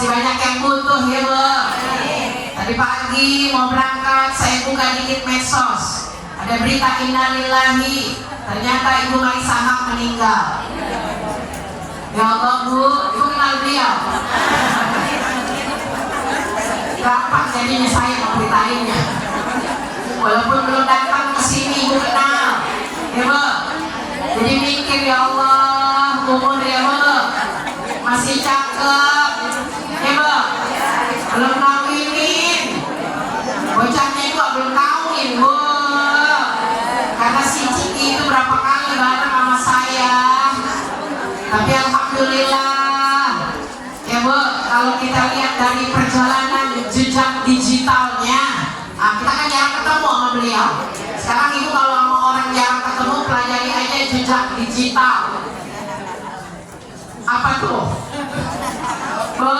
Masih banyak yang butuh ya Bu. Tadi pagi mau berangkat saya buka dikit medsos, ada berita innalillahi, ternyata Ibu Marisa Haq meninggal. Ya Allah Bu, Ibu kenal beliau? Gampang jadinya saya memberitainnya, walaupun belum datang ke sini Ibu kenal ya Bu. Jadi mikir ya Allah, umur ya Bu masih cakep ya Bu, belum kawinin, bocahnya juga belum kawin Bu, karena si Ciki itu berapa kali bareng sama saya. Tapi alhamdulillah ya Bu, kalau kita lihat dari perjalanan jejak digitalnya, nah, kita kan jarang ketemu sama beliau. Sekarang Ibu kalau sama orang jarang ketemu, pelajari aja jejak digital. Apa tuh Bu?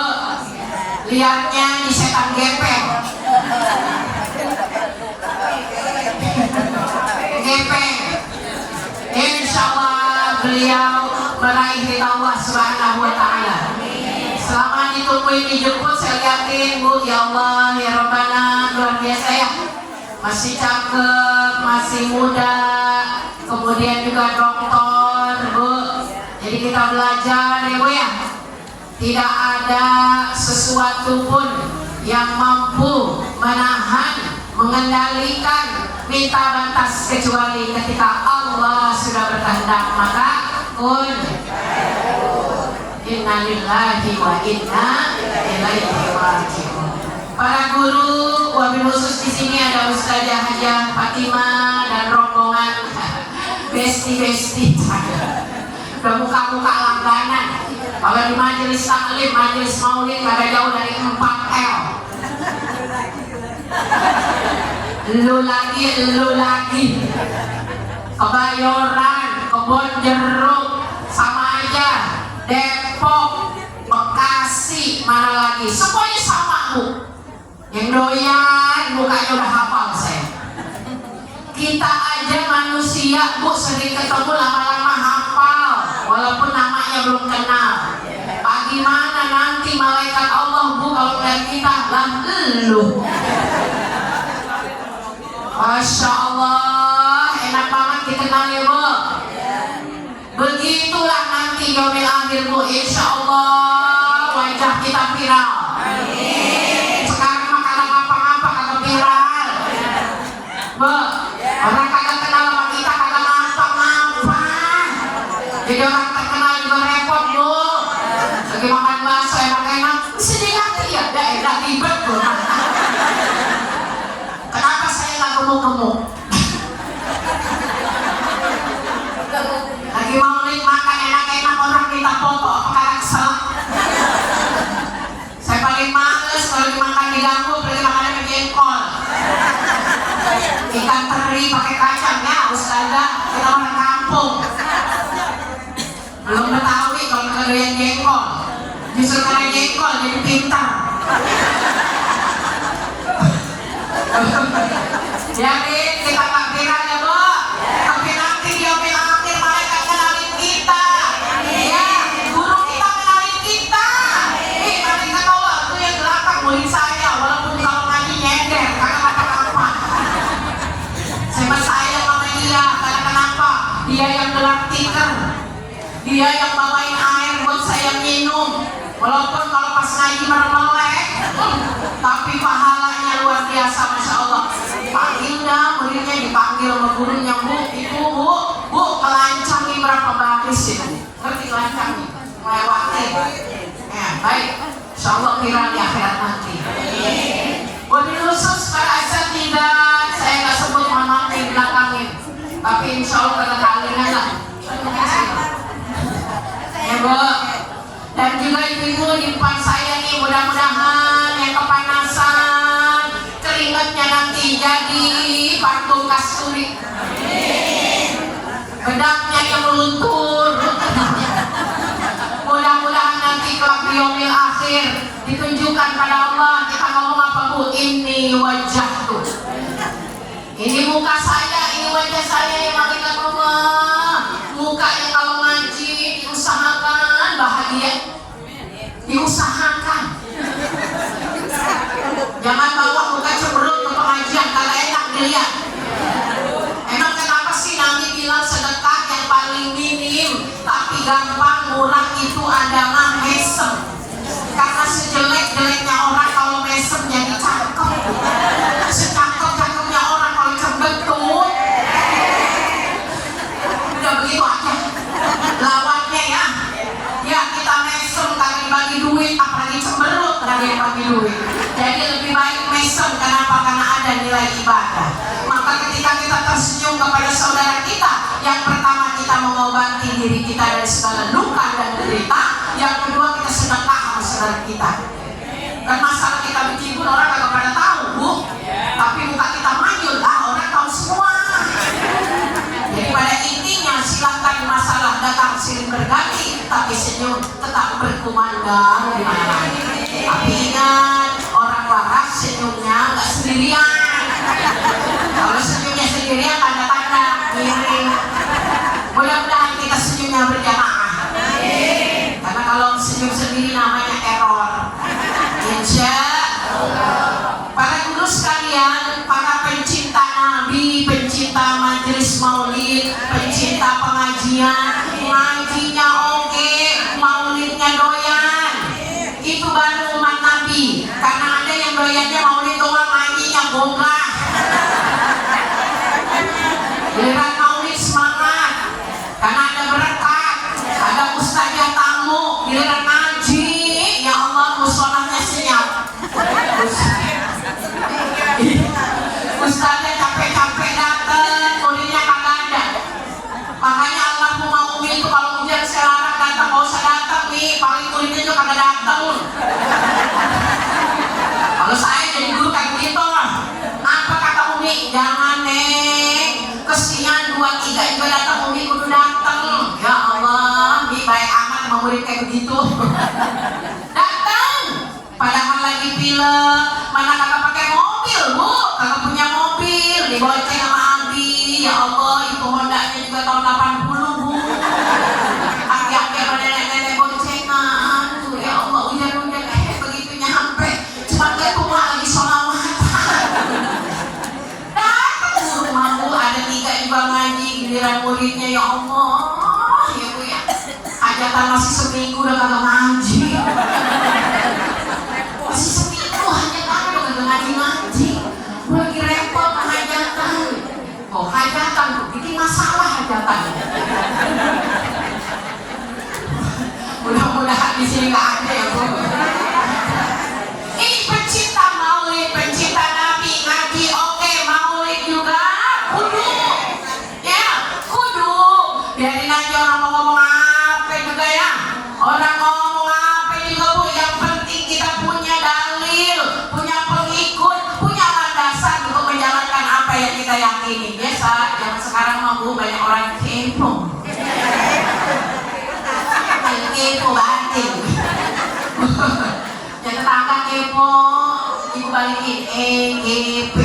Lihatnya di setan gepeng. Gepeng. Insya Allah beliau meraih ridha Allah Subhanahu wa Ta'ala. Selama ditungguin dijemput, saya lihatin Bu, ya Allah ya Rabbana, luar biasa ya, masih cakep, masih muda, kemudian juga dokter Bu. Jadi kita belajar ya Bu ya, tidak ada sesuatu pun yang mampu menahan, mengendalikan, minta batas kecuali ketika Allah sudah berkehendak, maka kun innalillahi wa inna ilaihi raji'un. Para guru, wabil khusus di sini ada Ustazah Hajah Fatimah dan rombongan besti-besti. Udah muka-muka langganan. Kalau di majelis taklim, majelis maulid ada jauh dari 4L. Lu lagi. Kebayoran, Kebon Jeruk, sama aja. Depok, Bekasi, mana lagi? Semuanya sama Bu. Yang doyan mukanya udah hafal saya. Kita aja manusia Bu, sering ketemu lama-lama hafal, walaupun namanya belum kenal. Bagaimana nanti malaikat Allah Bu kalau melihat kita? Lah lu. Masya Allah, enak banget dikenal ya Bu. Begitulah nanti yaumil akhir Bu, insya Allah wajah kita viral. Sekarang mah kagak ngapa-ngapa, kagak viral Bu. Orang kagak kenal sama kita, kagak ngapa-ngapa. Jadi orang terkenal juga repot Bu. Lagi makan bakso enak-enak, sedih hati ya, daerah ribet Bu. Kenapa saya gak gemuk-gemuk? Lagi maulid makan enak-enak, orang minta foto apakah kesel? Saya paling males kalau dimakan diganggu, pergi makannya pakai jengkol, ikan teri pakai kacang ya Ustazah, kita orang kampung belum Betawi kalau kita doyan jengkol, justru karena jengkol jadi pintar. Jadi kita gak viral ya Bu, tapi nanti di yaumil akhir malaikat kenalin kita ya, guru kita kenalin kita. Malaikat Allah itu yang gelakang murid saya, walaupun kalau ngaji nyender karena apa-apa. Saya sayang sama dia, karena kenapa? Dia yang gelak tiker, dia yang bawain air buat saya minum, walaupun kalau pas ngaji melek, tapi pahalanya luar biasa, Masya Allah. Panggil dah muridnya, dipanggil sama gurunya, Bu, itu Bu, melancangi berapa baris itu, ngerti melancangi, melewati ya, baik, Insya Allah viral di akhirat nanti. Wabil khusus para asatidzah, saya nggak sebut, mohon maaf di belakangin, tapi Insya Allah kata kalian lah ya Bu. Dan juga ibu-ibu di depan saya nih, mudah-mudahan yang kepanasan keringatnya nanti jadi partu kasturi, bedaknya yang luntur. Mudah-mudahan nanti kelak di yaumil akhir ditunjukkan pada Allah, kita ngomong apa Bu? Ini wajah tuh, ini muka saya, ini wajah saya yang malaikat Allah. Muka yang kalau ngaji diusahakan bahagia, diusahakan Jangan bawa muka cemberut ke pengajian, kalau enak dilihat. Emang kenapa sih Nabi bilang sedekah yang paling minim tapi gampang murah itu adalah mesem? Karena sejelek-jeleknya orang kalau mesem jadi cakep, secakep-cakepnya orang kalau cembetut. Udah begitu aja lawannya ya. Ya kita mesem kagak dibagi duit, apalagi cemberut kagak dibagi duit. Jadi lebih baik mesem. Kenapa? Karena ada nilai ibadah. Maka ketika kita tersenyum kepada saudara kita, yang pertama kita mengobati diri kita dari segala luka dan derita. Yang kedua kita sedekah sama saudara kita. Dan masalah kita bikin orang kagak pada tahu, Bu. Tapi muka kita manjul, orang tahu semua. Jadi pada intinya silakan masalah datang silih berganti, tapi senyum tetap berkumandang di mana-mana. Tapi ingat, orang waras senyumnya nggak sendirian. Kalau senyumnya sendirian tanda-tanda miring. Mudah-mudahan kita senyumnya berjamaah. Karena kalau senyum sendiri namanya error. Insya Allah. Para guru sekalian, para pencinta Nabi, pencinta majelis maulid, pencinta pengajian, ngajinya oke, maulidnya doyan. Itu baru umat Nabi. Karena ada yang doyannya maulid doang, ngajinya bongkar. Giliran maulid semangat, karena ada berkat, ada ustazah tamu. Giliran ngaji, ya Allah musholahnya senyap. Ustaznya capek-capek dateng, muridnya kagak ada. Makanya Allahumma umi itu kalau hujan selarang datang, gak usah datang nih, paling muridnya juga kagak datang. Kalau saya jadi guru kayak begitu, apa kata umi? Jangan neng, kesian 2-3 juga datang, umi kudu datang. Ya Allah, mi baik amat sama murid kayak begitu. Datang, padahal lagi pilek, mana kagak pakai mobil, Bu, kagak punya mobil, dibonceng sama Abi. Ya Allah, itu Hondanya juga tahun 80, Bu. Aki-aki sama nenek-nenek boncengan tuh. Ya Allah, hujan-hujan begitu nyampe, cuma gak tua lagi sholawatan. Datang ke rumah, Bu, ada 3 juga ngaji, giliran muridnya. Ya Allah, ya Bu ya, hajatan masih seminggu udah kagak ngaji. Masih seminggu hajatan udah kagak ngaji-ngaji. Gue lagi repot hajatan. Oh hajatan tuh, bikin masalah hajatan. Mudah-mudahan di sini nggak ada ya, Bu. Ini pencinta maulid, pencinta Nabi, ngaji oke, maulid juga kudu. Ya, kudu. Biarin aja orang mau ngomong apa juga ya. Orang mau ngomong apa juga, Bu. Yang penting kita punya dalil, punya pengikut, punya landasan untuk menjalankan apa yang kita yakini. Biasa, zaman sekarang mah, Bu, banyak orang kepo. Kepo batin. Jadi tetangga kepo, ibu balikin EGP.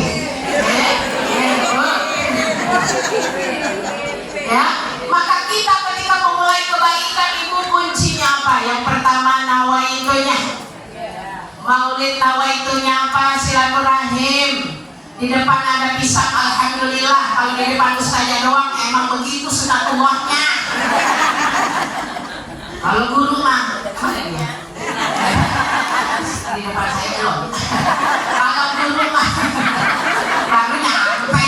Ya, maka kita ketika memulai kebaikan itu kuncinya apa? Yang pertama nawaitunya. Maulid nawaitunya apa? Silaturahim. Di depan ada pisang, alhamdulillah. Kalau di depan ustazah doang emang begitu sunatullahnya. Kalau guru mah mana dia? Di depan saya belum. Kalau guru mah baru nyampe.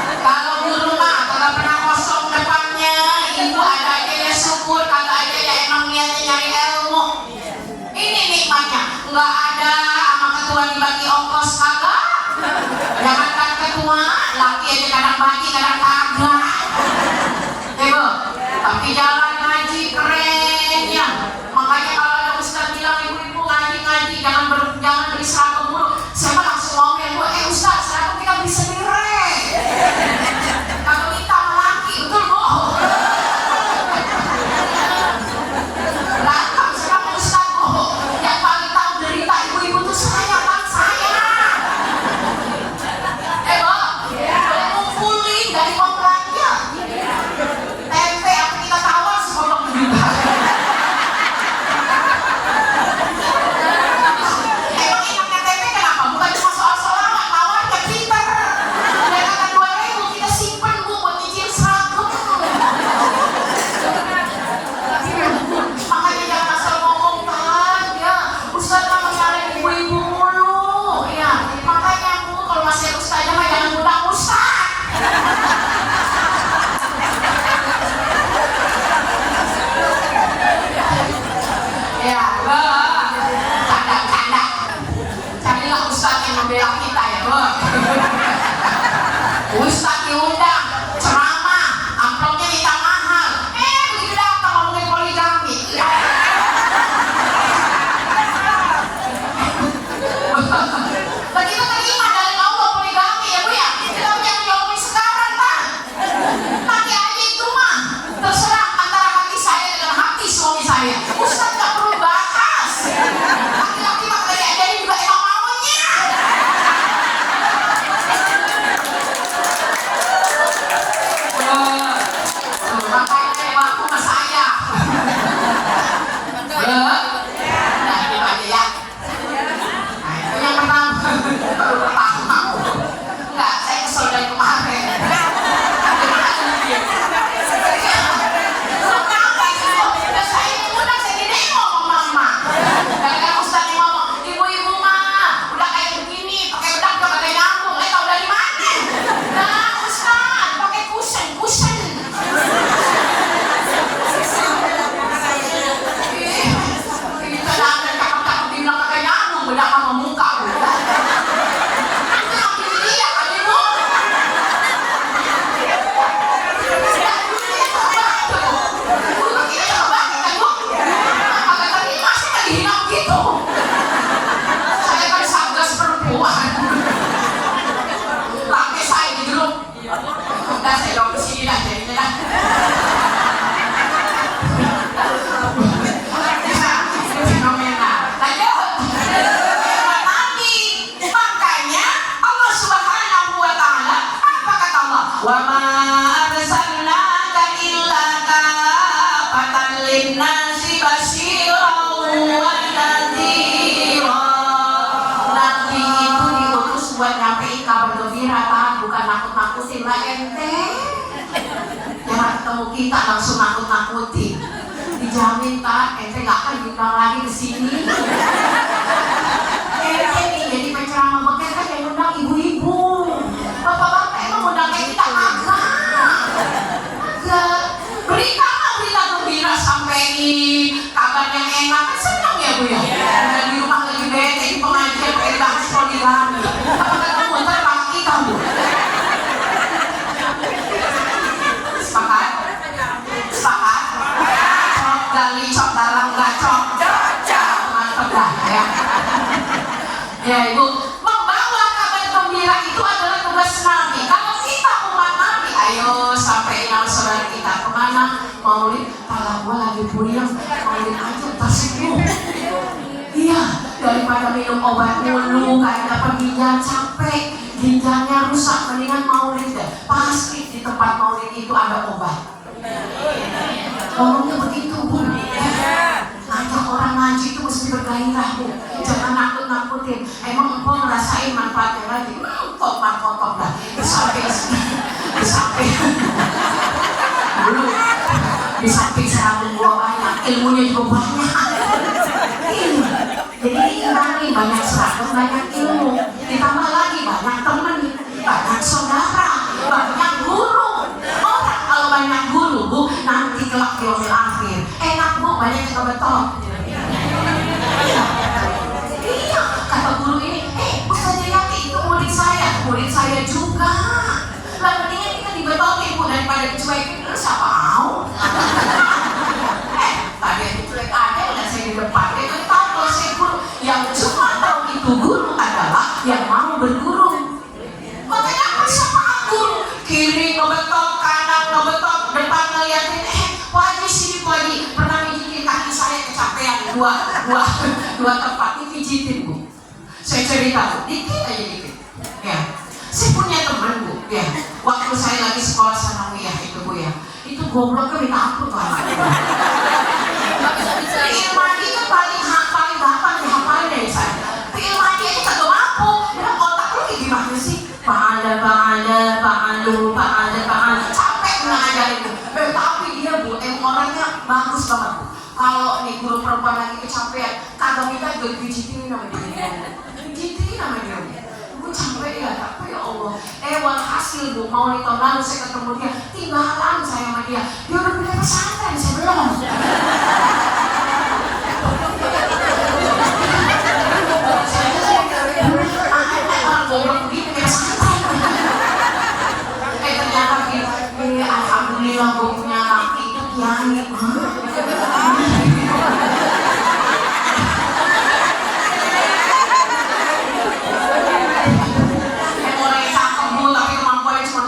Kalau guru mah kalau pernah kosong depannya, ibu ada aja ya syukur, kagak aja ya emang niatnya nyari ilmu. Ini nikmatnya, nggak ada sama ketua dibagi ongkos kagak. Jangankan ketua, laki aja kadang bagi kadang kagak. Bu, tapi jalan ngaji keren ya. Makanya kalau ada ustaz bilang ibu-ibu ngaji-ngaji jangan beli seragam mulu, saya mah langsung ngomel, Bu, ustaz seragam kita beli sendiri. Kalau kita laki, betul Bu? Berantem sama ustaz, Bu. Yang paling tahu derita ibu-ibu tuh saya, Bang, saya. Bu, boleh ngumpulin dari uang belanja. Tempe apa kita tawar Saya kan satgas perempuan. Laki saya di grup. Udah saya dong kesini dah jadinya dah. Fenomena. Lanjut. Nabi. Makanya Allah Subhanahu wa taala apa kata Allah? Wa ma arsalnaka illa kafatan linnasi basyiran wa nadhira. Nabi itu diutus buat nyampein kabar gembira, bukan nakut-nakutin lah ente. Jangan ketemu kita langsung nakut-nakutin. Dijamin tak, ente gak akan diundang lagi ke sini. Ente nih jadi penceramah beken kan yang undang ibu-ibu. Bapak-bapak emang undang kayak kita agak. Berikanlah berita gembira, sampein kabar yang enak, kan senang ya Bu ya. Udah di rumah lagi bete di pengajian pakai bahas poligami. Apa ketemu ntar pagi kamu? Sepakat? Sepakat? Cok gali cok dalam gak cok. Mantap dah ya. Ya Ibu, membawa kabar gembira itu adalah tugas Nabi. Kalau kita umat Nabi, ayo sampaikan saudara kita kemana? Maulid, kalau gua lagi puyeng, maulid aja tersenyum. Iya, daripada minum obat mulu, kayak dapat ginjal capek, ginjalnya rusak, mendingan maulid deh. Pasti di tempat maulid itu ada obat. Ngomongnya begitu Bu. Ngajak orang ngaji itu mesti bergairah Bu. Jangan nakut-nakutin. Emang engkau ngerasain manfaatnya lagi? Kotak-kotak dah. Di samping dulu. Di samping serabun gua banyak, ilmunya juga banyak. Jadi ini banyak serabun, banyak ilmu. Ditambah lagi banyak teman, banyak saudara, banyak guru. Orang kalau banyak guru Bu, nanti kelak di yaumil akhir enak Bu, banyak yang betul. Iya, kata guru ini, Ustaz Yati itu murid saya juga. Lah mendingan kita dibetulin Bu daripada dicuekin, siapa mau? Tadi yang dicuek ada, udah saya di depan. Itu tahu kalau saya guru, yang cuma tahu itu guru adalah yang mau berguru. Makanya apa siapa guru? Kiri ngebetok, kanan ngebetok, depan ngeliatin. Pak Haji sini Pak Haji, pernah pijitin kaki saya kecapean dua tempat ini pijitin Bu. Saya cerita Bu, dikit aja dikit. Ya, saya punya teman Bu. Ya, waktu saya lagi sekolah sanawiyah itu Bu ya, itu gobloknya minta ampun lah. Ilmadi itu paling gampang dihafalin dari saya. Ilmadi aja kagak mampu. Bilang otak lu kayak gimana sih? Fa'ala. Capek ngajarin Bu. Tapi dia Bu, orangnya bagus banget Bu. Kalau nih guru perempuan lagi kecapean, kagak minta dipijitin sama dia. Pijitin sama dia. Bu capek ya, tapi ya Allah. Walhasil Bu, mau nih tahun lalu saya ketemu dia, tinggalan saya sama dia. Dia udah pindah pesantren, saya belum. Orang goblok begini pindah pesantren. Ternyata gini, alhamdulillah gue punya laki itu kiai.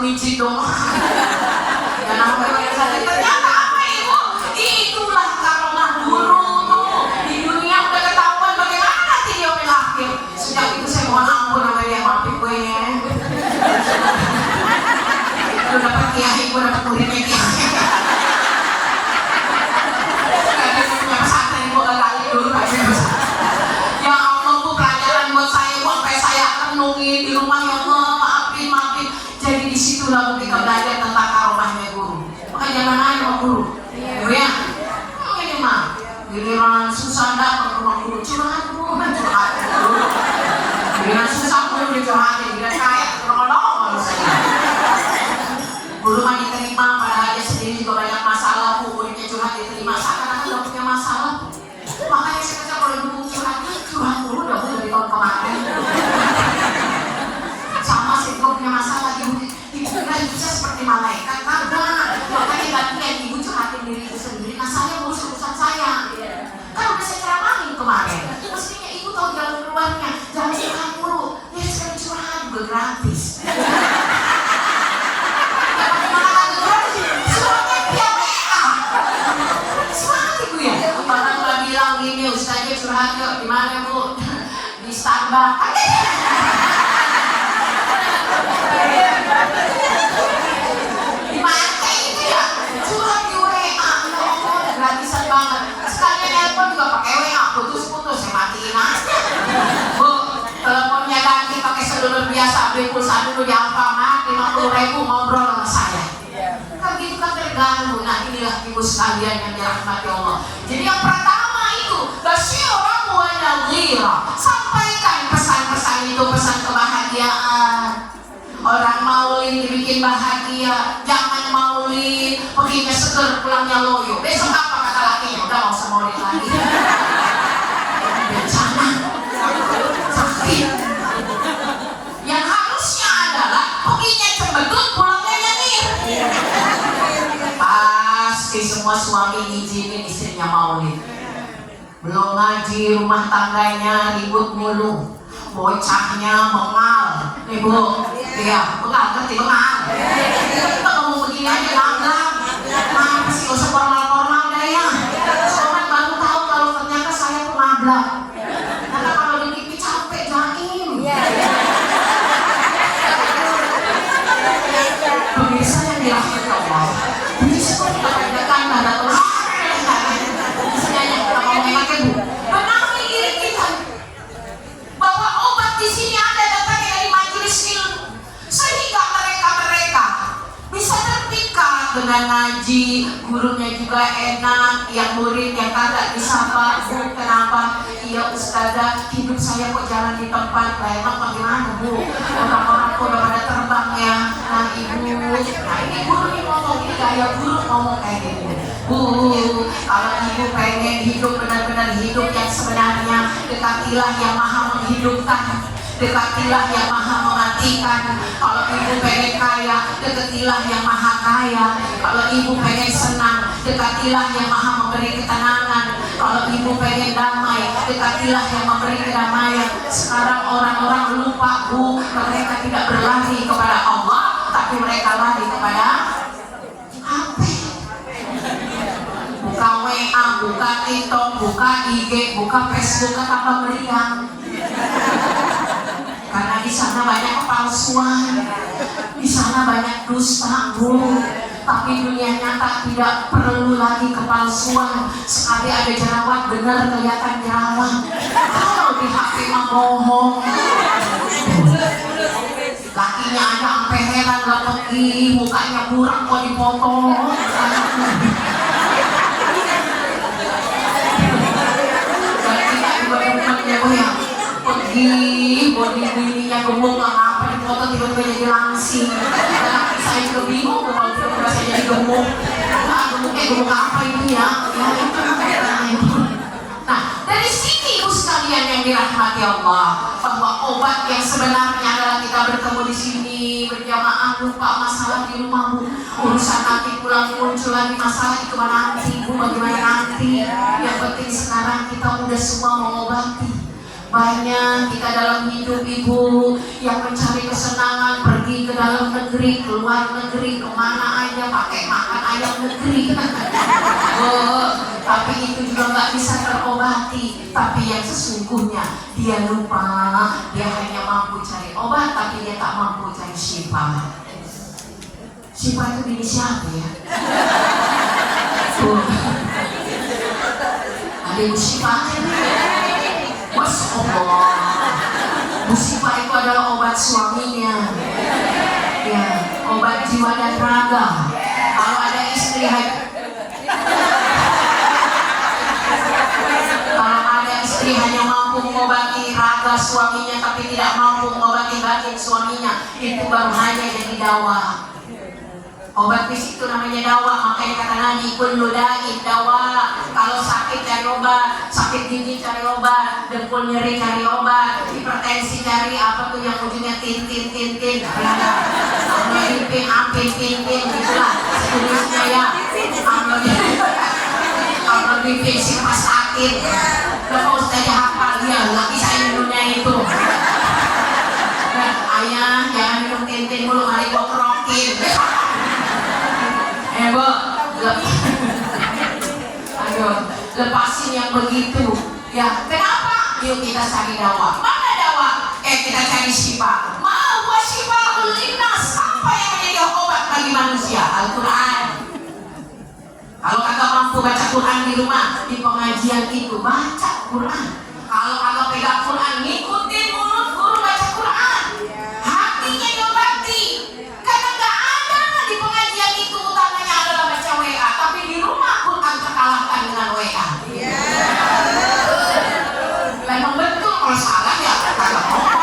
Miji dong. Dan apa yang saya ternyata apa Ibu? Itulah karomah guru tuh. Di dunia udah ketahuan bagaimana nanti di yaumil akhir. Sejak itu saya mohon ampun sama dia, maafin gue ya. Gue dapat kiai, gue dapat muridnya kiai. Karena punya pesantren gue kali dulu aja. Ya Allah Bu, pelajaran buat saya Bu, sampai saya renungin di rumah ya Allah, maafin. Jadi disitulah kita belajar tentang karomahnya guru. Maka jangan nanya sama guru. Ya, ini mah giliran susah datang ke rumah guru, curhat Bu. Giliran susah guru dicurhatin, giliran kaya nolong saya. Guru mah diterima, padahal dia sendiri juga banyak masalah Bu. Muridnya curhat diterima, seakan-akan gak punya masalah. Makanya saya kata kalau dulu curhat dulu dah Bu dari tahun kemarin. curhat yuk. Di mana Bu? Di Starbucks. Di mana itu ya? Curhat di WA. Gratisan banget. Sekalian nelpon juga pakai WA. Putus-putus saya matiin aja. Bu, teleponnya ganti pakai seluler biasa. Beli pulsa dulu di Alfamart 50.000 ngobrol sama saya. Kan gitu kan terganggu. Nah inilah ibu sekalian yang dirahmati Allah. Jadi yang pertama itu basyirah wa nadhira. Sampaikan pesan-pesan itu, pesan kebahagiaan. Orang maulid dibikin bahagia, jangan maulid perginya seger pulangnya loyo. Besok apa kata lakinya? Udah gak usah maulid lagi. Bencana, sakit. Yang harusnya adalah perginya cembedut pulangnya nyanyi. Pasti semua suami ngizinin istrinya maulid. Belum ngaji, rumah tangganya ribut mulu. Bocahnya mengal, nih Bu, iya, bengal, ngerti bengal. Kita ngomong begini aja langgang, kenapa sih gak usah formal-formal deh ya. Soalnya baru tahu kalau ternyata saya pengablang. Karena kalau di TV capek jaim. Pemirsa yang dirahmati Allah, bisa kok kita bedakan pada Tuhan. Misalnya yang kita ngomong enaknya Bu, benahi diri kita. Bahwa obat di sini ada datangnya dari majelis ilmu, sehingga mereka bisa terpikat dengan ngaji, gurunya juga enak, yang murid yang kagak disapa. Bu, kenapa? Iya Ustazah, hidup saya kok jalan di tempat lah. Emang bagaimana Bu? Orang-orang kok udah pada terbang ya. Nah Ibu, nah ini guru nih ngomong, ini gaya guru ngomong kayak gini. Bu, kalau Ibu pengen hidup benar-benar hidup yang sebenarnya, dekatilah yang maha menghidupkan, dekatilah yang maha mematikan. Kalau Ibu pengen kaya, dekatilah yang maha kaya. Kalau Ibu pengen senang, dekatilah yang maha memberi ketenangan. Kalau Ibu pengen damai, dekatilah yang memberi kedamaian. Sekarang orang-orang lupa Bu, mereka tidak berlari kepada Allah, tapi mereka lari kepada HP. Buka WA, buka TikTok, buka IG, buka Facebook, tambah meriang. Karena di sana banyak kepalsuan, di sana banyak dusta Bu. Tapi dunia nyata tidak perlu lagi kepalsuan. Sekali ada jerawat benar kelihatan jerawat. Kalau di HP mah bohong. Lakinya ada sampai heran gak pergi, mukanya burak kok dipotong. Pergi, body bininya gemuk lah, apa dipotong tiba-tiba jadi langsing. Laki saya juga bingung kalau tiba-tiba saya jadi gemuk. Nah, gemuk apa ini ya? Nah, dari sini ibu sekalian yang dirahmati Allah, bahwa obat yang sebenarnya adalah kita bertemu di sini berjamaah, lupa masalah di rumah Bu. Urusan nanti pulang muncul lagi masalah itu nanti Bu, bagaimana nanti? Yang penting sekarang kita udah semua mengobati. Banyak kita dalam hidup Ibu yang mencari kesenangan, pergi ke dalam negeri, keluar negeri, kemana aja pakai makan ayam negeri. Oh, tapi itu juga nggak bisa terobati. Tapi yang sesungguhnya dia lupa, dia hanya mampu cari obat, tapi dia tak mampu cari syifa. Syifa itu bini siapa ya? Ada ibu syifa. Masya Allah, musibah itu adalah obat suaminya, ya, obat jiwa dan raga. Kalau ada istri, hanya mampu mengobati raga suaminya, tapi tidak mampu mengobati batin suaminya, itu baru hanya jadi dawa. Obat fisik itu namanya dawa, makanya kata Nabi kullu da'in dawa. Kalau sakit cari obat, sakit gigi cari obat, dengkul nyeri cari obat, hipertensi cari apa tuh yang ujungnya tin. Ampin, gitulah sejenisnya ya. Kalau dipikir pas sakit, kalau saya hafal dia, lagi saya minumnya itu. Ayah jangan minum tin mulu, mari gua kerokin. Bu, aduh, lepasin yang begitu. Ya, kenapa? Yuk kita cari dakwah. Mana dakwah? Kita cari syifa. Wa syifa'ul linnas. Apa yang menjadi obat bagi manusia? Al-Quran. Kalau kagak mampu baca Quran di rumah, di pengajian itu baca Quran. Kalau kagak pegang Quran, ngikutin mulut guru baca Quran. Hatinya diobati. Karena nggak ada di pengajian itu utamanya adalah baca WA, tapi di rumah Quran terkalahkan dengan WA. Memang betul, kalau salah ya kagak ngomong.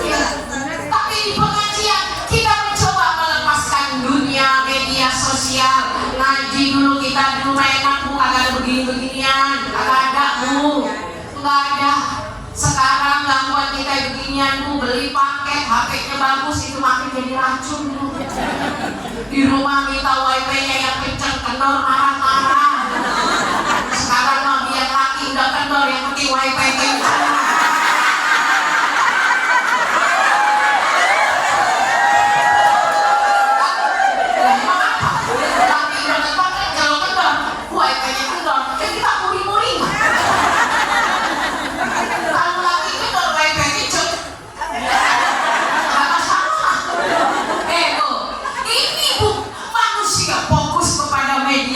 Ya. Tapi di pengajian kita mencoba melepaskan dunia media sosial. Ngaji dulu kita di rumah enak bu, kagak ada begini-beginian, kagak ada bu, nggak ada. Sekarang gangguan kita beginian bu, beli paket HP-nya bagus itu makin jadi racun bu. Di rumah minta wifi-nya yang kenceng, kendor marah-marah. Sekarang mah biar laki udah kendor, yang penting wifi kenceng.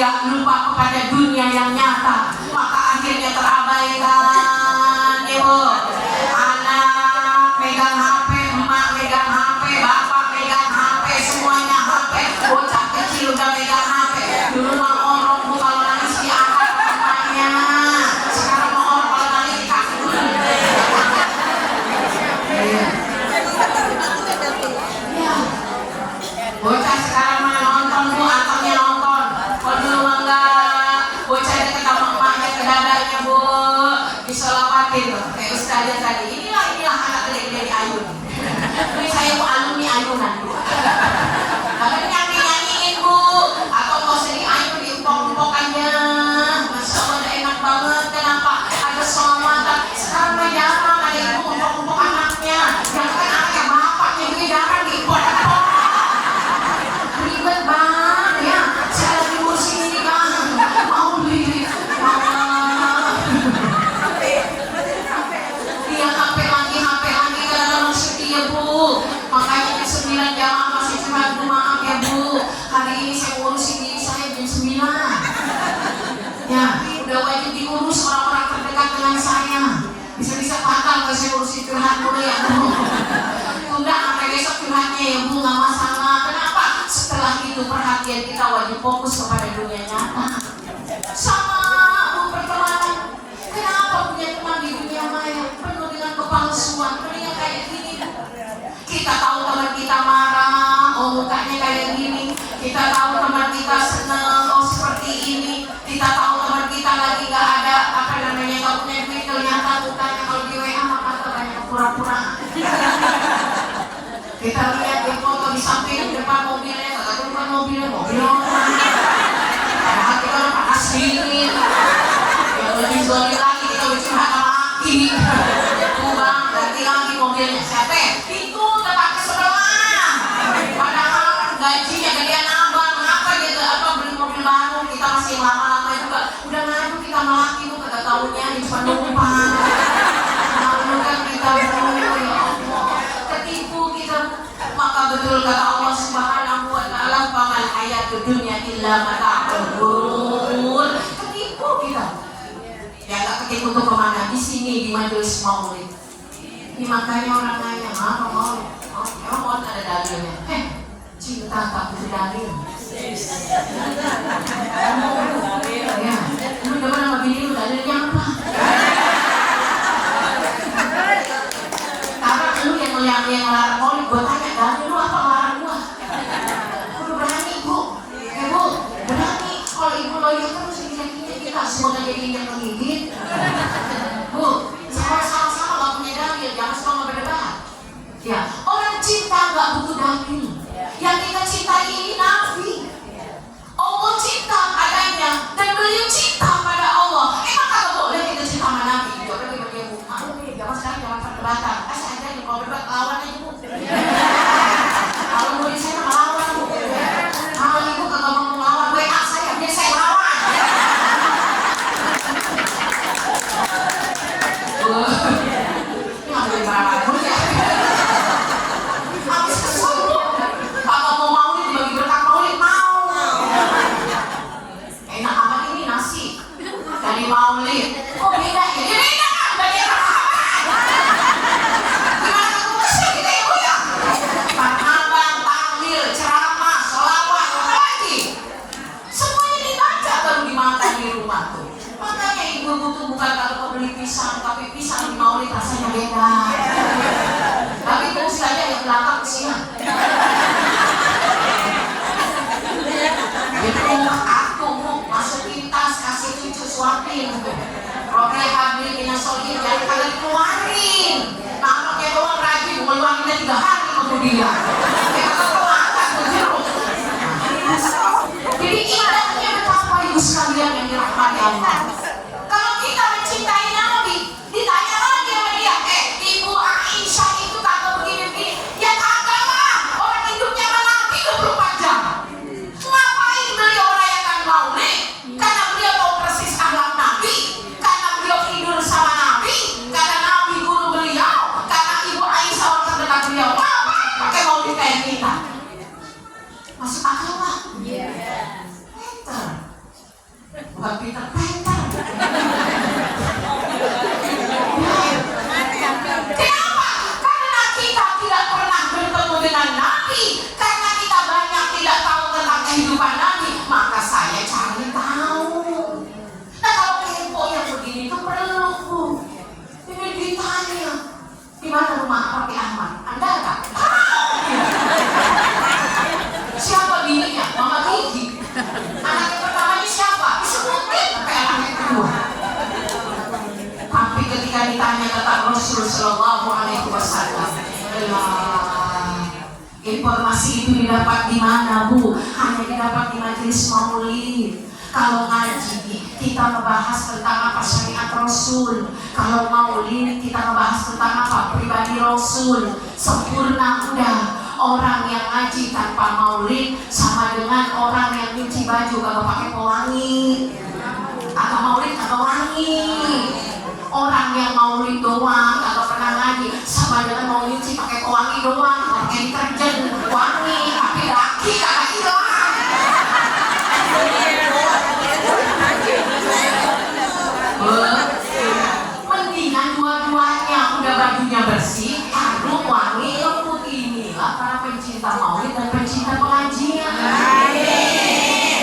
Lupa kepada dunia yang nyata, maka akhirnya terabaikan. Ibu, anak pegang HP, emak pegang HP, bapak pegang HP, semuanya HP. Bocah kecil udah pegang HP. Dulu mah orang bu kalau nangis diangkat papanya. Sekarang mah orang kalau nangis dikasih dulu. Ya. Bocah sekarang mah nonton bu, ataunya nonton. Dulu enggak, bocah dekat sama emaknya ke dadanya bu, disolawatin tuh kayak ustazah tadi. Inilah anak dari ayun. Ini saya mau alumni ayunan bu. Kalian nyanyiin bu, atau mau sering ayun diumpok-umpok aja. Masya Allah udah enak banget. Kenapa? Ada selamatan. Sekarang mah jarang ada ibu umpok-umpok anaknya. Jangan kan anaknya bapaknya juga jarang diumpok-umpok. Ribet banget ya. Saya lagi ngurusin ini kan. Mau beli dia HP lagi kadang-kadang setia bu. Makanya jam 9 jamaah masih curhat bu, maaf ya bu. Hari ini saya ngurusin diri saya jam 9. Ya, udah wajib diurus orang-orang terdekat dengan saya. Bisa-bisa fatal kalau saya ngurusin curhat dulu ya bu. Tunda sampai besok curhatnya ya bu, nggak masalah. Kenapa? Setelah itu perhatian kita wajib fokus kepada dunia nyata. Sama bu pertemanan. Kenapa punya teman di dunia maya penuh dengan kepalsuan? Mendingan kayak gini. Kita tahu teman kita marah, oh mukanya kayak gini. Kita tahu teman kita senang, oh seperti ini. Kita tahu teman kita lagi nggak ada apa namanya, nggak punya duit, ternyata mukanya kalau di WA maka banyak pura-pura. Kita lihat di foto di samping depan mobilnya, kagak tahu bukan mobil orang. Padahal kita udah panas dingin. Yang lebih zolim lagi kita bercurhat sama aki. Tuh bang, ganti lagi mobilnya. Siapa? Itu tetangga sebelah. Padahal gajinya gedean abang. Kenapa dia beli mobil baru? Kita masih lama-lama juga. Udah ngadu kita melaki tuh, kagak taunya di depan numpang. Lalu kan kita ya Allah, ketipu kita. Maka betul kata Allah Subhanahu wa ta'ala, famal hayatud dunya illa mata'ul ghurur. Ketipu kita. Ya gak ketipu tuh kemana? Di sini di majelis maulid. Ini makanya orang nanya, apa maulid? Emang maulid ada dalilnya? Cinta tak butuh dalil. Ya, lu udah pernah sama bini lu dalilnya apa? Karena lu yang ngelarang maulid, gua tanya dalil lu apa ngelarang gua? Udah berani bu, bu, berani. Kalau ibu loyo terus gini-gini kita semoga jadi yang menggigit. Bu, sama-sama gak punya dalil, jangan semua berdebat. Ya, orang cinta gak butuh dalil. Yang kita cintai ini Nabi. Allah cinta adanya dan beliau cinta pada Allah. Emang kagak boleh kita cinta sama Nabi? Jodoh dia bu, malu nih, jangan sekarang jangan perdebatan. Saya aja nih kalau berdebat lawan aja bu. Kalau murid saya melawan bu. Kalau ibu kagak mau melawan WA saya, biar saya lawan. beda ya? Ya beda kan, beda pemahaman. Gimana kamu kesel gitu ya Bu ya? Marhaban, tahlil, ceramah, sholawat, apa lagi? Semuanya dibaca baru dimakan di rumah tuh. Makanya ibu-ibu tuh bukan kalau mau beli pisang, tapi pisang di maulid rasanya beda. Tapi terus saja yang belakang siang. Itu aku masukin tas, kasih cucu suapin. Rokai habis minasolin, jadi kalian keluarin. Kalau kayak doang rajin, ngeluarinnya 3 hari kemudian. Kayak keluarkan ke jeruk. Jadi indahnya betapa ibu sekalian yang dirahmati Allah. Kalau kita mencintai Nabi, ditanya lagi sama dia, Ibu Aisyah itu kagak begini-begini. Ya kagak lah, orang hidupnya sama Nabi 24 jam. Ngapain beliau rayakan maulid? Karena beliau tahu persis akhlak Nabi, karena beliau tidur sama Nabi, karena Nabi guru beliau, karena Ibu Aisyah orang terdekat beliau. Ngapain pakai maulid kayak kita? Masuk akal lah. Peter, bukan Peter Peter. Kenapa? Karena kita tidak pernah bertemu dengan Nabi, karena kita banyak tidak tahu tentang kehidupan Nabi, maka saya cari tahu. Nah kalau kepo yang begini itu perlu Bu. Ini ditanya, di mana rumah Papi Ahmad? Anda nggak tahu? Siapa bininya? Mama Gigi. Anaknya pertamanya siapa? Disebutin sampai anaknya kedua. Tapi ketika ditanya tentang Rasul Sallallahu Alaihi Wasallam, informasi itu didapat di mana Bu? Hanya didapat di majelis maulid. Kalau ngaji kita membahas tentang apa syariat Rasul. Kalau maulid kita membahas tentang apa pribadi Rasul. Sempurna udah. Orang yang ngaji tanpa maulid sama dengan orang yang nyuci baju kagak pakai pewangi. Atau maulid kagak wangi. Orang yang maulid doang kagak pernah ngaji sama dengan mau nyuci pakai pewangi doang, pakai deterjen wangi, tapi laki kagak hilang. Mendingan dua-duanya, udah bajunya bersih, harum, wangi, lembut. Inilah para pencinta maulid dan pencinta pengajian.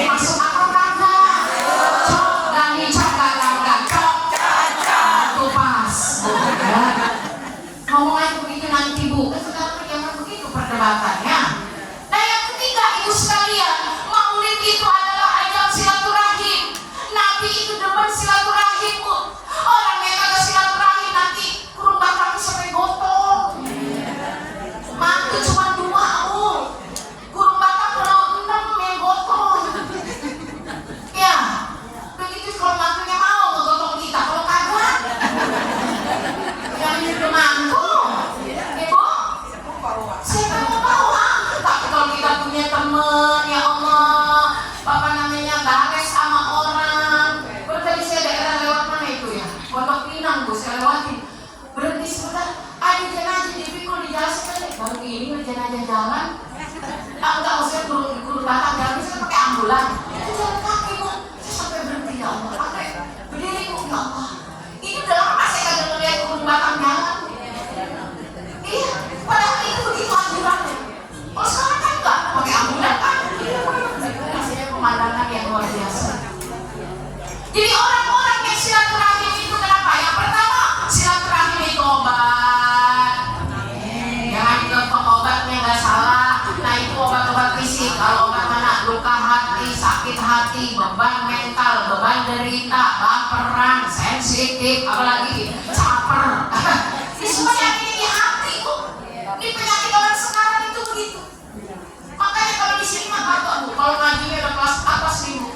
Masuk akal kagak? Cok, gani cok, kagak cok. Tuh pas. Ngomong aja begitu nanti Bu. Sekarang jangan begitu perdebatannya. Nah yang ketiga ibu sekalian, maulid itu adalah ajang silaturahim. Nabi itu demen silaturahim Bu. Orang yang kagak silaturahim nanti kurung bakal sampai gotong. Mantu cuma 2 Bu. Kurung bakal kalau 6 yang gotong. Ya, begitu kalau mantunya mau ngegotong kita, kalau kagak yang hidup mantu. Ibu, siapa yang mau bawa? Tapi kalau kita punya teman, ya Allah, Bapak namanya Bares sama orang. Baru tadi saya daerah lewat mana itu ya? Pondok Pinang Bu, saya lewatin. Berhenti sebentar, ada jenazah dipikul di jalan sekali. Baru ini jenazah jalan. Enggak, maksudnya guru batang jalan, saya pakai ambulan. Itu jalan kaki Bu, saya sampai berhenti ya Allah. Pakai berdiri Bu, ya Allah. Ini udah lama saya kagak ngeliat guru batang jalan. Iya, padahal itu begitu anjurannya. Oh sekarang kan enggak pakai ambulan kan? Rasanya pemandangan yang luar biasa. Jadi orang-orang yang silaturahim itu kenapa? Yang pertama, silaturahim itu obat. Jangan digampang obatnya nggak salah. Nah itu obat-obat fisik. Kalau obat mana? Luka hati, sakit hati, beban mental, beban derita, baperan, sensitif, apalagi caper. Ini semuanya ini di hati Bu. Ini penyakit orang sekarang itu begitu. Makanya kalau di sini mah kata Bu, kalau ngajinya udah kelas atas nih Bu.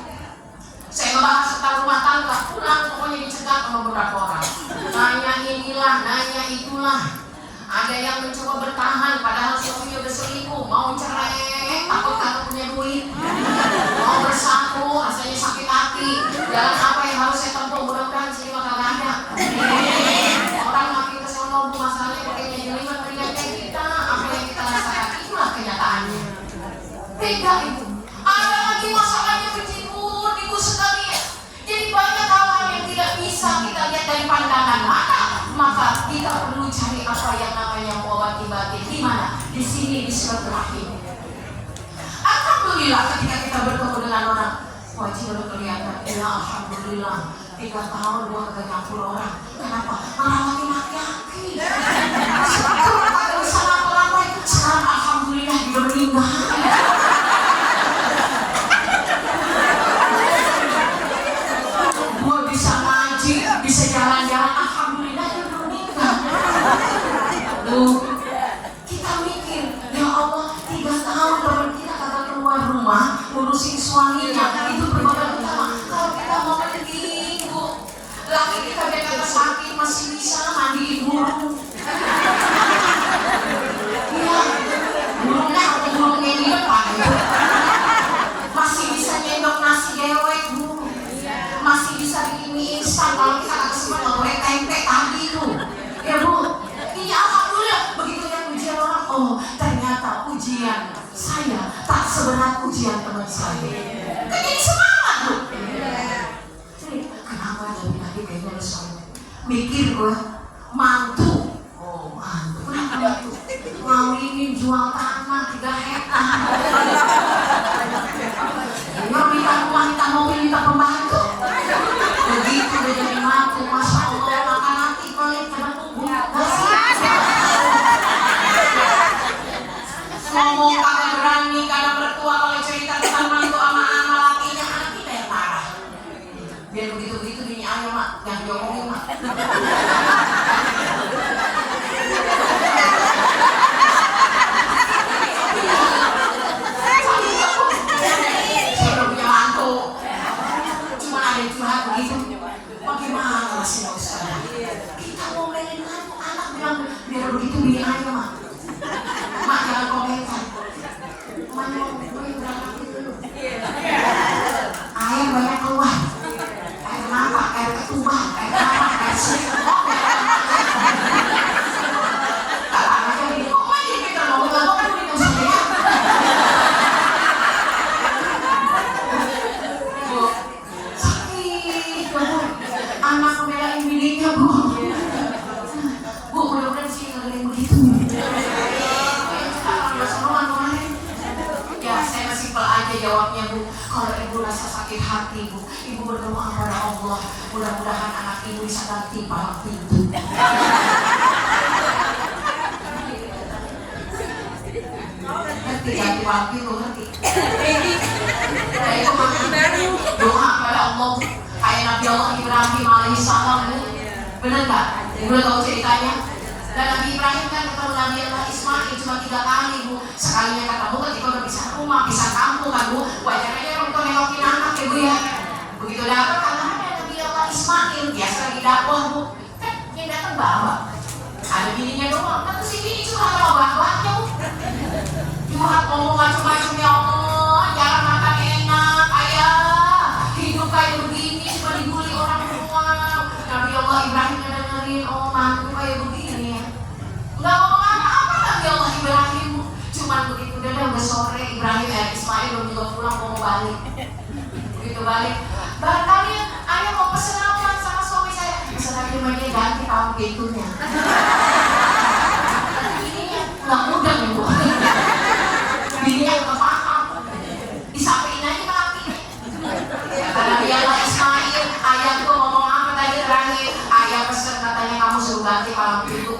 Saya membahas tentang rumah tangga, pulang pokoknya dicegat sama beberapa orang. Nanya inilah, nanya itulah. Ada yang mencoba bertahan padahal suaminya udah selingkuh, mau cerai, takut kagak punya duit. Mau bersatu, rasanya sakit hati. Jalan apa yang harus saya tempuh? Mudah-mudahan sini bakal gak ada. Orang makin kesono Bu, masalahnya pakainya jelimet meringankan kita. Apa yang kita rasakan itulah kenyataannya. Beda itu. Ada lagi masalahnya begini Bu sekalian. Jadi banyak hal yang tidak bisa kita lihat dari zahirati batin. Di mana? Di sini, di silaturahim. Alhamdulillah ketika kita bertemu dengan orang, wajib baru kelihatan. Ya alhamdulillah 3 tahun gua kagak nyampur orang. Kenapa? Merawati laki-laki. Kalau kagak bisa ngapa-ngapain, sekarang alhamdulillah dia meninggal. Gua bisa ngaji, bisa jalan-jalan, alhamdulillah dia meninggal. Kita mikir, ya Allah 3 tahun teman kita kagak keluar rumah ngurusin suaminya, itu perbuatan utama. Kalau kita mau pergi, Bu, laki kita kagak sakit masih bisa mandiin burung. Iya, burungnya atau burungnya di depan, masih bisa nyendok nasi dewek, Bu, masih bisa bikin mie instan. Kalau kita kagak sempat ngorek tempe tadi tuh, ya Bu. Ini alhamdulillah begitu yang ujian orang, oh ternyata ujian saya tak seberat ujian teman saya. Kan jadi semangat tuh. Jadi kenapa dari tadi kayaknya ada suami? Mikir gue, mantu. Oh mantu, kenapa mantu? Ngawinin jual tanah 3 hektar. Dia minta rumah, minta mobil, minta pembantu. Begitu dia jadi mantu, masya Allah. Maka nanti kalau kita tunggu ngomong kagak berani, kagak bertua kalau cerita tentang mantu sama lakinya, anak kita yang marah. Biar begitu-begitu bini ayo mak, yang diomongin mak. Saya udah punya mantu, cuma ada yang curhat begitu. Bagaimana sih Ustaz? Kita ngomelin mantu, anak bilang biar begitu bini ayo mak. Mak jangan komentar. Mana gue berangkat dulu. Air banyak keluar. Air mata, air ketuban, air darah, air sirip. Kalau anaknya gini, kok main di Twitter mau ngomong kan udah sama ya. Bu, sakit Bu. Anak membelain bininya Bu. Bu, mudah-mudahan sih nggak ada yang begitu. Ya, saya simpel aja jawabnya Bu. Kalau ibu rasa sakit hati Bu, ibu berdoa kepada Allah, mudah-mudahan anak ibu bisa ganti palang pintu. Ngerti ganti palang pintu, ngerti? Nah itu makanya doa kepada Allah kayak Nabi Allah Ibrahim alaihissalam Bu. Bener gak? Ibu tahu ceritanya? Dan Nabi Ibrahim kan ketemu Nabi Allah Ismail cuma 3 kali Bu. Sekalinya ketemu ketika udah pisah rumah, pisah kampung kan Bu. Wajar aja orang tua nengokin anak ya Bu ya. Begitu dapat karena ada Nabi Allah Ismail biasa lagi dakwah Bu. Kan yang datang bawa. Ada bininya doang. Kan si bini curhat sama bapak-bapaknya Bu. Curhat ngomong macam-macam ya Allah. Jalan makan enak, ayah. Hidup kayak begini cuma dibully orang tua. Nabi Allah Ibrahim dengerin, oh mantu kayak begini ya. Nggak ngomong apa-apa Nabi Allah Ibrahim. Cuman begitu udah sore Ibrahim Ismail belum juga pulang mau balik. Begitu balik, barangkali ayah mau pesen apa sama suami saya. Pesen lagi sama dia ganti palang pintunya. Bininya nggak mudah nih Bu. Bininya udah paham. Disampaikan aja ke laki. Karena dia lah Ismail, ayah tuh ngomong apa tadi terakhir? Ayah pesen katanya kamu suruh ganti palang pintu.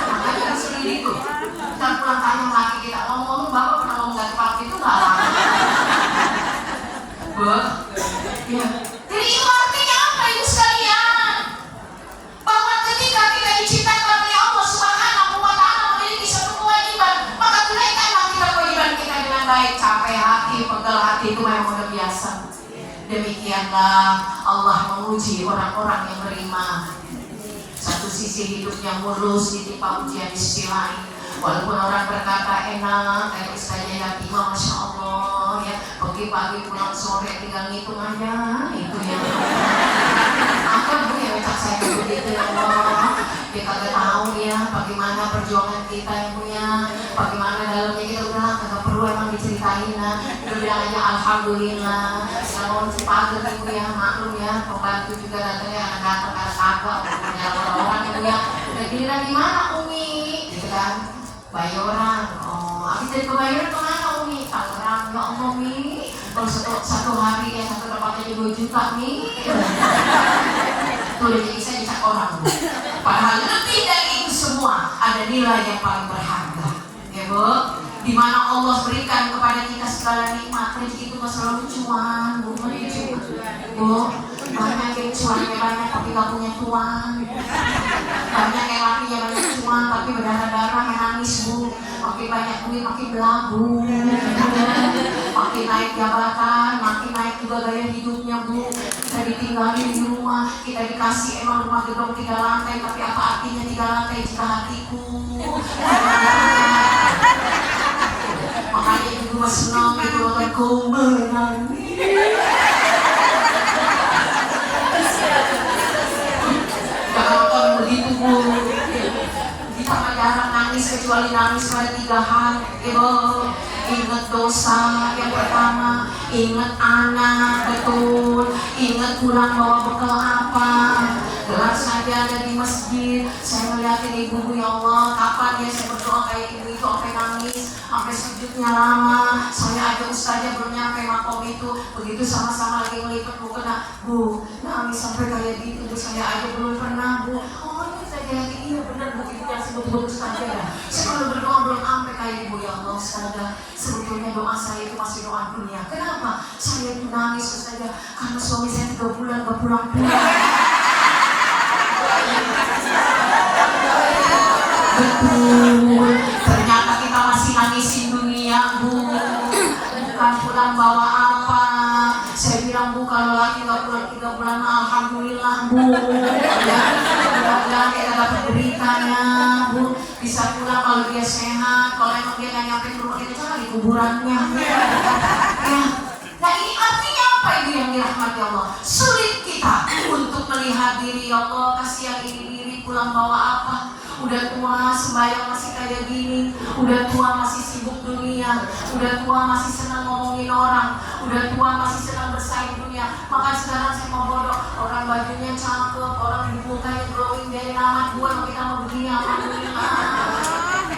Makanya sendiri tuh. Kita pulang tanya laki kita, ngomong-ngomong bapak pernah ngomong ganti palang pintu nggak lama? Bu, ya. Jadi itu artinya apa itu sekalian? Bahwa ketika kita diciptakan oleh Allah Subhanahu wa Ta'ala memiliki satu kewajiban, maka tunaikanlah kita kewajiban kita dengan baik. Capek hati, pegel hati itu memang udah biasa. Demikianlah Allah menguji orang-orang yang beriman. Satu sisi hidupnya mulus, ditimpa ujian di sisi lain. Walaupun orang berkata enak, kayak istilahnya Nabi Masya Allah ya, pagi-pagi pulang sore tinggal ngitung aja, itu yang apa Bu yang minta saya begitu ya Allah. Dia kagak tahu ya bagaimana perjuangan kita yang punya, bagaimana dalamnya kita udah kagak perlu emang diceritain lah. Dia bilang aja alhamdulillah. Sekarang mohon sepakat ibu ya, maklum ya, pembantu juga datangnya kadang-kadang karena kagak punya orang ibu ya. Udah giliran di mana Umi? Gitu kan, Bayoran. Oh, habis dari Kebayoran kemana Umi? Tangerang. Ya Allah Mi, kalau satu hari ya satu tempatnya 2 juta Mi. Tuh jadi saya dicak orang. Padahal lebih dari itu semua ada nilai yang paling berharga, ya Bu. Di mana Allah berikan kepada kita segala nikmat. Rezeki itu nggak selalu cuan, Bu. Bu, banyak yang cuannya banyak tapi gak punya tuan. Banyak yang lakinya banyak cuan tapi berdarah-darah yang nangis Bu. Makin banyak duit makin belagu. Makin naik jabatan, makin naik juga gaya hidupnya Bu. Kita ditinggalin di rumah, kita dikasih emang rumah gedung 3 lantai, tapi apa artinya 3 lantai jika hatiku? Makanya ibu mas senang itu akan kau menangis. Jangan begitu Bu. Kita mah jarang nangis kecuali nangis pada 3 hal. Ibu ingat dosa yang pertama, ingat anak, betul, ingat pulang bawa bekal apa. Gelar saja ada di masjid, saya ngeliatin ibu ya Allah, kapan ya saya berdoa kayak ibu itu sampai nangis, sampai sujudnya lama. Saya aja ustaznya belum nyampe makom itu, begitu sama-sama lagi ngelipet Bu kena, Bu nangis sampai kayak gitu Bu, saya aja belum pernah Bu. Oh ini saya kayak gini, iya bener Bu, itu yang sebut-sebut ustaznya ya. Saya kalau berdoa belum sampai kayak ibu ya Allah ustazah. Sebetulnya doa saya itu masih doa dunia. Kenapa? Saya itu nangis ustazah karena suami saya 3 bulan gak pulang-pulang. Betul, ternyata kita masih nangisin dunia Bu, bukan pulang bawa apa. Saya bilang Bu, kalau laki gak pulang 3 bulan alhamdulillah Bu ya, mudah-mudahan kita dapat beritanya Bu, bisa pulang kalau dia sehat. Kalau emang dia gak nyampe ke rumah kita cari kuburannya ya. Nah ini artinya apa Ibu yang dirahmati Allah? Sulit kita untuk melihat diri ya Allah, kasihan ini diri pulang bawa apa. Udah tua sembahyang masih kayak gini, udah tua masih sibuk dunia, udah tua masih senang ngomongin orang, udah tua masih senang bersaing dunia. Maka sekarang saya mau bodoh, orang bajunya cakep, orang di mukanya glowing dari amat gue, mau kita mau begini alhamdulillah.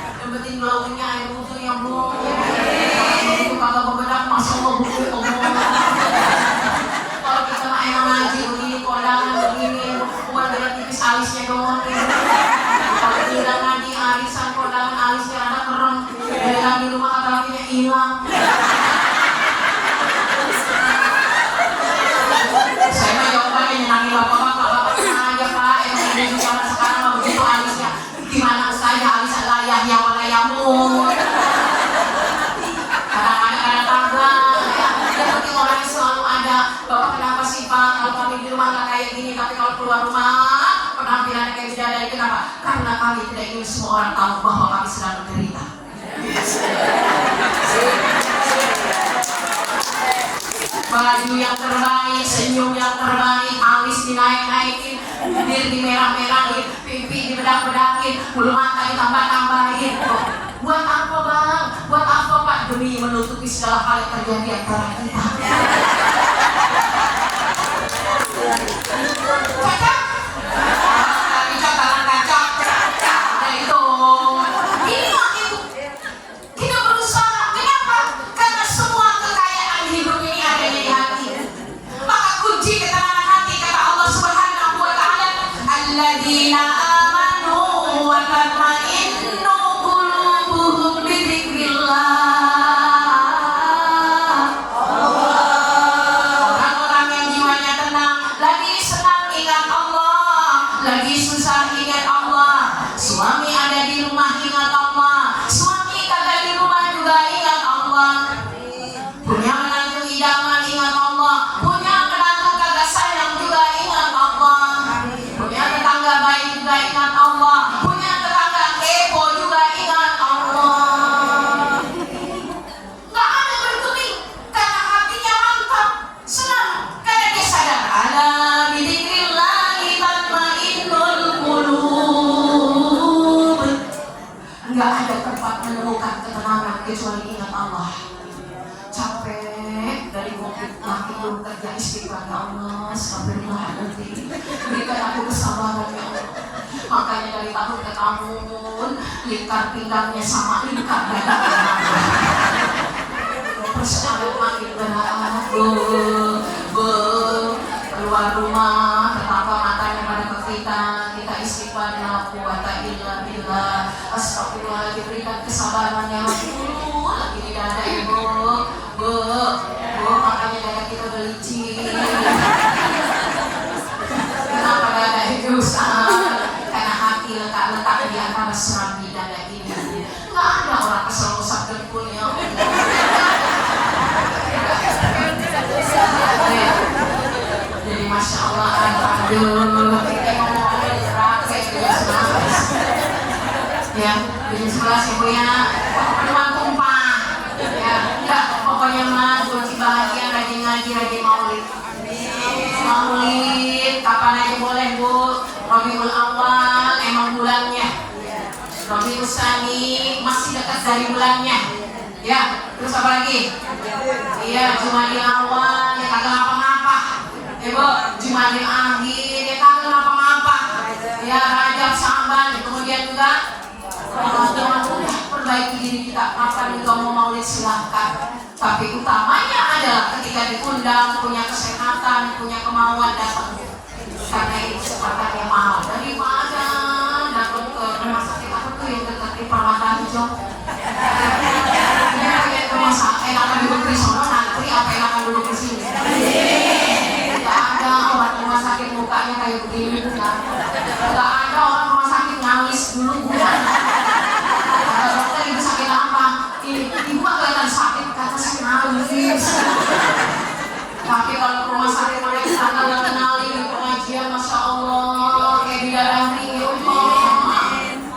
Yang penting glowingnya air wudhu yang Bu. Itu kagak bebedak, masa Allah buku omong. Kalau kita mah emang ngaji begini, kondangan begini, bukan berat tipis alisnya doang. Kalau tidak ngaji arisan kondangan alisnya ada kerem, dalam di rumah kata lakinya hilang. Saya mah coba nyenangin bapak-bapak tenang aja Pak, yang ada di zaman sekarang mah begitu alisnya. Gimana saya alis layahnya walayamut. Kadang-kadang kagak. Yang penting orangnya selalu ada. Bapak kenapa sih Pak? Kalau kami di rumah nggak kayak gini, tapi kalau keluar rumah penampilannya kayak bidadari. Kenapa? Karena kami tidak ingin semua orang tahu bahwa kami sedang menderita. Baju yang terbaik, senyum yang terbaik, alis dinaik-naikin, bibir dimerah-merahin, pipi dibedak-bedakin, bulu mata ditambah-tambahin. Buat apa Bang? Buat apa Pak? Demi menutupi segala hal yang terjadi antara kita. Cocok? Kita berusaha. Kenapa? Karena semua kekayaan hidup ini adanya di hati. Maka kunci ketenangan hati kata Allah Subhanahu wa taala, alladzina amanu wa tatma'innu qulubuhum bi dzikrillah. Orang-orang yang jiwanya tenang, lagi senang ingat Allah, lagi susah ingat Allah. Suami ada di rumah ingat Allah, suami kagak di rumah juga ingat Allah. Punya menantu idaman ingat Allah, punya menantu kagak sayang juga ingat Allah. Punya tetangga baik juga ingat Allah, punya tetangga kepo juga ingat Allah. Gak ada bergeming karena hatinya mantap, senang karena dia sadar ala bidzikrillahi tatmainnul Makanya dari tahun ke tahun lingkar pinggangnya sama lingkar dadanya. Persoalan makin berat, keluar rumah, tetangga matanya pada ke kita istighfar la quwata illa billah. Astagfirullah, diberikan kesabaran ya Rabbul, lagi di dada ibu, bu, makanya dada kita belicin. Kenapa dada itu karena hati letak di antara serambi dada ini. Nggak ada orang kesel usap dengkulnya. Jadi masya Allah, aduh, kita ngomongin rakyat ya, jam 11 ibu ya, penuan tumpah, ya, enggak, pokoknya mah kunci bahagia, rajin ngaji, rajin maulid, kapan aja boleh bu, Rabiul Awal emang bulannya, Rabiul Tsani masih dekat dari bulannya, ya, terus apa lagi? Iya, Jumadil Awal ya kagak ngapa-ngapa. Ibu, Jumadil Akhir ya kagak ngapa-ngapa. Ya, Rajab Sya'ban, kemudian juga Ramadan. Udah perbaiki diri kita. Kapan juga mau maulid silahkan. Tapi utamanya adalah ketika diundang, punya kesehatan, punya kemauan datang. Karena itu kesempatannya mahal. Daripada datang ke rumah sakit apa tuh yang dekat di Permata Hijau. Masa enakan duduk di sono nanti apa enakan duduk di sini? Tidak ada orang rumah sakit mukanya kayak begini bukan? Tidak ada orang rumah sakit nangis dulu bukan? Kata dokter ibu sakit apa? Ibu gak kelihatan sakit kata saya nangis. Tapi kalau rumah sakit mereka tanggal yang kenali di pengajian masya Allah kayak bidadari ya Allah.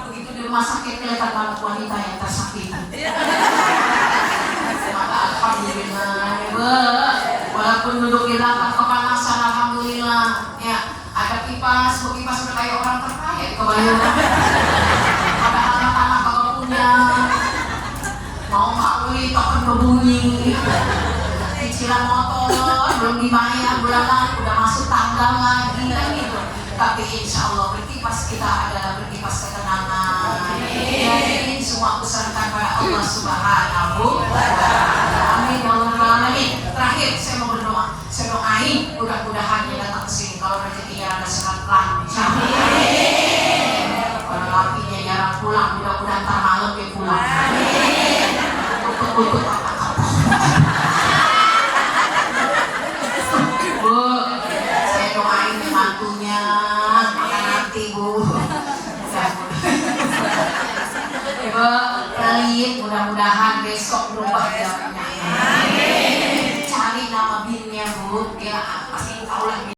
Begitu di rumah sakit kelihatan banget wanita yang tersakiti. Walaupun duduk di belakang kepanasan, alhamdulillah ya ada kipas, kipas udah kayak orang terkaya di Kebayoran. Padahal anak-anak kalau punya mau maui token berbunyi, cicilan motor belum dibayar bulanan udah masuk tanggal lagi kan gitu. Tapi insya Allah berkipas kita adalah berkipas ketenangan. Jadi semua usahakan pada Allah Subhanahu wa Ta'ala. Amin ya Allah. Terakhir saya mau berdoa, saya doain mudah-mudahan dia datang ke sini kalau rezekinya ada sehat lancar. Kalau lakinya jarang pulang, mudah-mudahan ntar malam dia pulang. Untuk apa-apa. Bu, saya doain mantunya, makan nanti bu. Ibu, pelit, mudah-mudahan besok berubah jamnya. Cari nama binnya bu, ya pasti tahu lah.